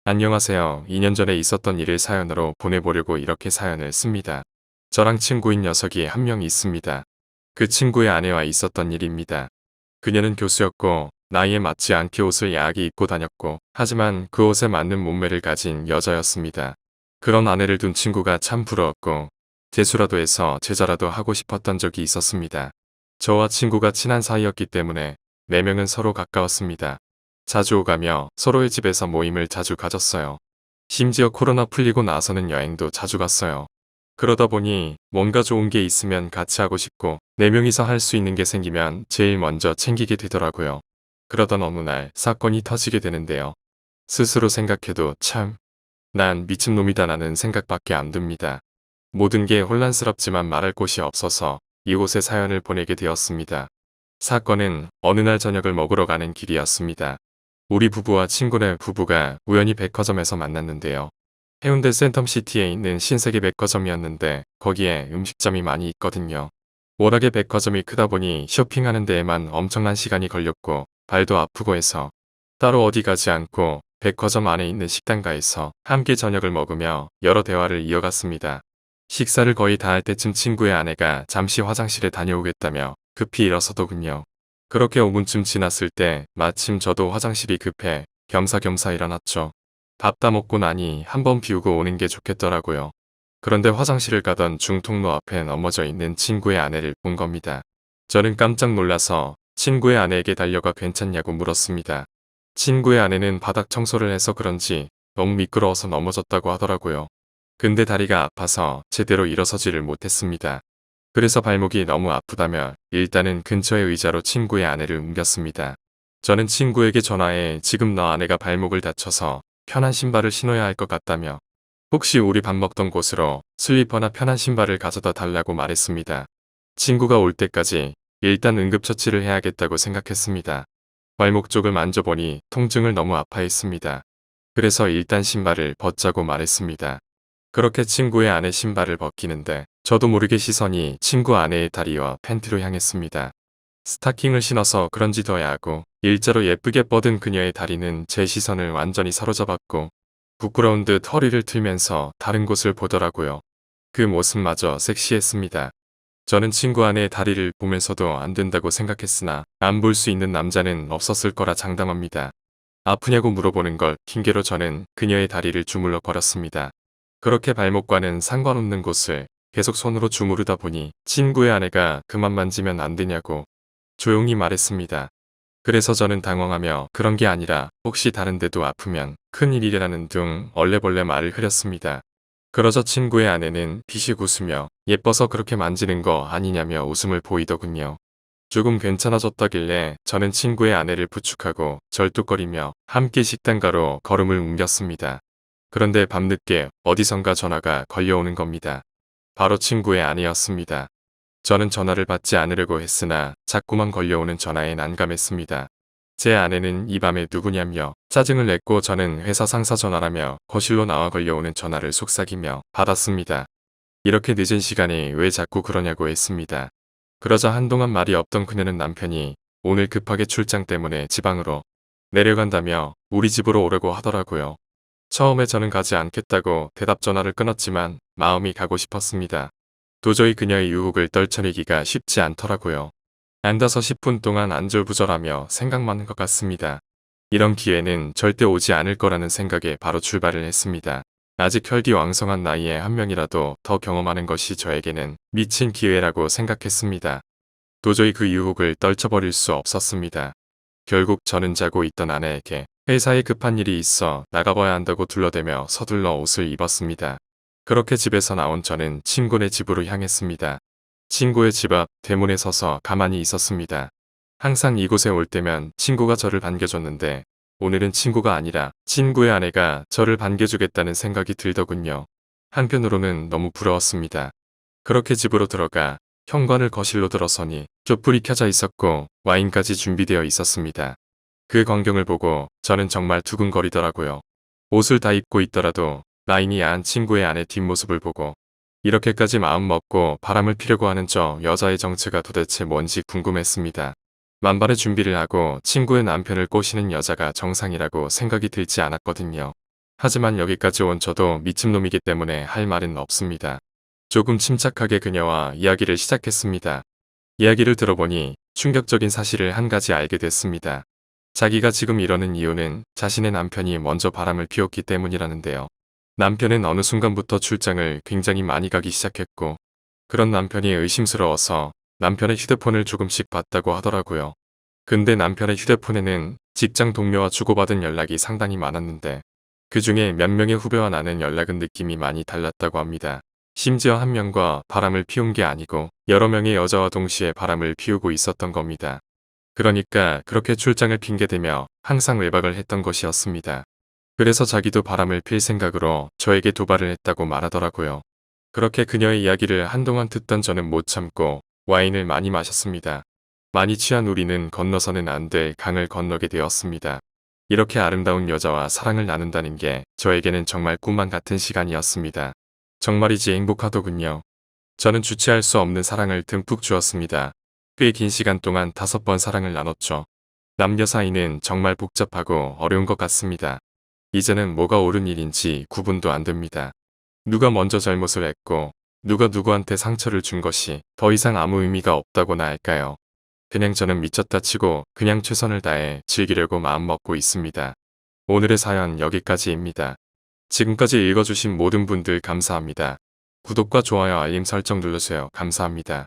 안녕하세요. 2년 전에 있었던 일을 사연으로 보내보려고 이렇게 사연을 씁니다. 저랑 친구인 녀석이 한 명 있습니다. 그 친구의 아내와 있었던 일입니다. 그녀는 교수였고 나이에 맞지 않게 옷을 야하게 입고 다녔고 하지만 그 옷에 맞는 몸매를 가진 여자였습니다. 그런 아내를 둔 친구가 참 부러웠고 재수라도 해서 제자라도 하고 싶었던 적이 있었습니다. 저와 친구가 친한 사이였기 때문에 4명은 서로 가까웠습니다. 자주 오가며 서로의 집에서 모임을 자주 가졌어요. 심지어 코로나 풀리고 나서는 여행도 자주 갔어요. 그러다 보니 뭔가 좋은 게 있으면 같이 하고 싶고 4명이서 할 수 있는 게 생기면 제일 먼저 챙기게 되더라고요. 그러던 어느 날 사건이 터지게 되는데요. 스스로 생각해도 참, 난 미친놈이다라는 생각밖에 안 듭니다. 모든 게 혼란스럽지만 말할 곳이 없어서 이곳에 사연을 보내게 되었습니다. 사건은 어느 날 저녁을 먹으러 가는 길이었습니다. 우리 부부와 친구네 부부가 우연히 백화점에서 만났는데요. 해운대 센텀시티에 있는 신세계 백화점이었는데 거기에 음식점이 많이 있거든요. 워낙에 백화점이 크다 보니 쇼핑하는 데에만 엄청난 시간이 걸렸고 발도 아프고 해서 따로 어디 가지 않고 백화점 안에 있는 식당가에서 함께 저녁을 먹으며 여러 대화를 이어갔습니다. 식사를 거의 다 할 때쯤 친구의 아내가 잠시 화장실에 다녀오겠다며 급히 일어서더군요. 그렇게 5분쯤 지났을 때 마침 저도 화장실이 급해 겸사겸사 일어났죠. 밥 다 먹고 나니 한번 비우고 오는 게 좋겠더라고요. 그런데 화장실을 가던 중통로 앞에 넘어져 있는 친구의 아내를 본 겁니다. 저는 깜짝 놀라서 친구의 아내에게 달려가 괜찮냐고 물었습니다. 친구의 아내는 바닥 청소를 해서 그런지 너무 미끄러워서 넘어졌다고 하더라고요. 근데 다리가 아파서 제대로 일어서지를 못했습니다. 그래서 발목이 너무 아프다며 일단은 근처의 의자로 친구의 아내를 옮겼습니다. 저는 친구에게 전화해 지금 너 아내가 발목을 다쳐서 편한 신발을 신어야 할 것 같다며 혹시 우리 밥 먹던 곳으로 슬리퍼나 편한 신발을 가져다 달라고 말했습니다. 친구가 올 때까지 일단 응급처치를 해야겠다고 생각했습니다. 발목 쪽을 만져보니 통증을 너무 아파했습니다. 그래서 일단 신발을 벗자고 말했습니다. 그렇게 친구의 아내 신발을 벗기는데 저도 모르게 시선이 친구 아내의 다리와 팬티로 향했습니다. 스타킹을 신어서 그런지 더 야하고 일자로 예쁘게 뻗은 그녀의 다리는 제 시선을 완전히 사로잡았고 부끄러운 듯 허리를 틀면서 다른 곳을 보더라고요. 그 모습마저 섹시했습니다. 저는 친구 아내의 다리를 보면서도 안 된다고 생각했으나 안 볼 수 있는 남자는 없었을 거라 장담합니다. 아프냐고 물어보는 걸 핑계로 저는 그녀의 다리를 주물러 버렸습니다. 그렇게 발목과는 상관없는 곳을 계속 손으로 주무르다 보니 친구의 아내가 그만 만지면 안 되냐고 조용히 말했습니다. 그래서 저는 당황하며 그런 게 아니라 혹시 다른 데도 아프면 큰일이라는 둥 얼레벌레 말을 흐렸습니다. 그러자 친구의 아내는 비식 웃으며 예뻐서 그렇게 만지는 거 아니냐며 웃음을 보이더군요. 조금 괜찮아졌다길래 저는 친구의 아내를 부축하고 절뚝거리며 함께 식당가로 걸음을 옮겼습니다. 그런데 밤늦게 어디선가 전화가 걸려오는 겁니다. 바로 친구의 아내였습니다. 저는 전화를 받지 않으려고 했으나 자꾸만 걸려오는 전화에 난감했습니다. 제 아내는 이 밤에 누구냐며 짜증을 냈고 저는 회사 상사 전화라며 거실로 나와 걸려오는 전화를 속삭이며 받았습니다. 이렇게 늦은 시간에 왜 자꾸 그러냐고 했습니다. 그러자 한동안 말이 없던 그녀는 남편이 오늘 급하게 출장 때문에 지방으로 내려간다며 우리 집으로 오려고 하더라고요. 처음에 저는 가지 않겠다고 대답 전화를 끊었지만 마음이 가고 싶었습니다. 도저히 그녀의 유혹을 떨쳐내기가 쉽지 않더라고요. 앉아서 10분 동안 안절부절하며 생각만 한 것 같습니다. 이런 기회는 절대 오지 않을 거라는 생각에 바로 출발을 했습니다. 아직 혈기왕성한 나이에 한 명이라도 더 경험하는 것이 저에게는 미친 기회라고 생각했습니다. 도저히 그 유혹을 떨쳐버릴 수 없었습니다. 결국 저는 자고 있던 아내에게 회사에 급한 일이 있어 나가봐야 한다고 둘러대며 서둘러 옷을 입었습니다. 그렇게 집에서 나온 저는 친구네 집으로 향했습니다. 친구의 집 앞 대문에 서서 가만히 있었습니다. 항상 이곳에 올 때면 친구가 저를 반겨줬는데 오늘은 친구가 아니라 친구의 아내가 저를 반겨주겠다는 생각이 들더군요. 한편으로는 너무 부러웠습니다. 그렇게 집으로 들어가 현관을 거실로 들어서니 촛불이 켜져 있었고 와인까지 준비되어 있었습니다. 그 광경을 보고 저는 정말 두근거리더라고요. 옷을 다 입고 있더라도 라인이 야한 친구의 아내 뒷모습을 보고 이렇게까지 마음 먹고 바람을 피려고 하는 저 여자의 정체가 도대체 뭔지 궁금했습니다. 만반의 준비를 하고 친구의 남편을 꼬시는 여자가 정상이라고 생각이 들지 않았거든요. 하지만 여기까지 온 저도 미친놈이기 때문에 할 말은 없습니다. 조금 침착하게 그녀와 이야기를 시작했습니다. 이야기를 들어보니 충격적인 사실을 한 가지 알게 됐습니다. 자기가 지금 이러는 이유는 자신의 남편이 먼저 바람을 피웠기 때문이라는데요. 남편은 어느 순간부터 출장을 굉장히 많이 가기 시작했고, 그런 남편이 의심스러워서 남편의 휴대폰을 조금씩 봤다고 하더라고요. 근데 남편의 휴대폰에는 직장 동료와 주고받은 연락이 상당히 많았는데, 그 중에 몇 명의 후배와 나눈 연락은 느낌이 많이 달랐다고 합니다. 심지어 한 명과 바람을 피운 게 아니고 여러 명의 여자와 동시에 바람을 피우고 있었던 겁니다. 그러니까 그렇게 출장을 핑계대며 항상 외박을 했던 것이었습니다. 그래서 자기도 바람을 필 생각으로 저에게 도발을 했다고 말하더라고요. 그렇게 그녀의 이야기를 한동안 듣던 저는 못 참고 와인을 많이 마셨습니다. 많이 취한 우리는 건너서는 안 될 강을 건너게 되었습니다. 이렇게 아름다운 여자와 사랑을 나눈다는 게 저에게는 정말 꿈만 같은 시간이었습니다. 정말이지 행복하더군요. 저는 주체할 수 없는 사랑을 듬뿍 주었습니다. 꽤 긴 시간 동안 5번 사랑을 나눴죠. 남녀 사이는 정말 복잡하고 어려운 것 같습니다. 이제는 뭐가 옳은 일인지 구분도 안 됩니다. 누가 먼저 잘못을 했고 누가 누구한테 상처를 준 것이 더 이상 아무 의미가 없다고나 할까요? 그냥 저는 미쳤다 치고 그냥 최선을 다해 즐기려고 마음먹고 있습니다. 오늘의 사연 여기까지입니다. 지금까지 읽어주신 모든 분들 감사합니다. 구독과 좋아요 알림 설정 눌러주세요. 감사합니다.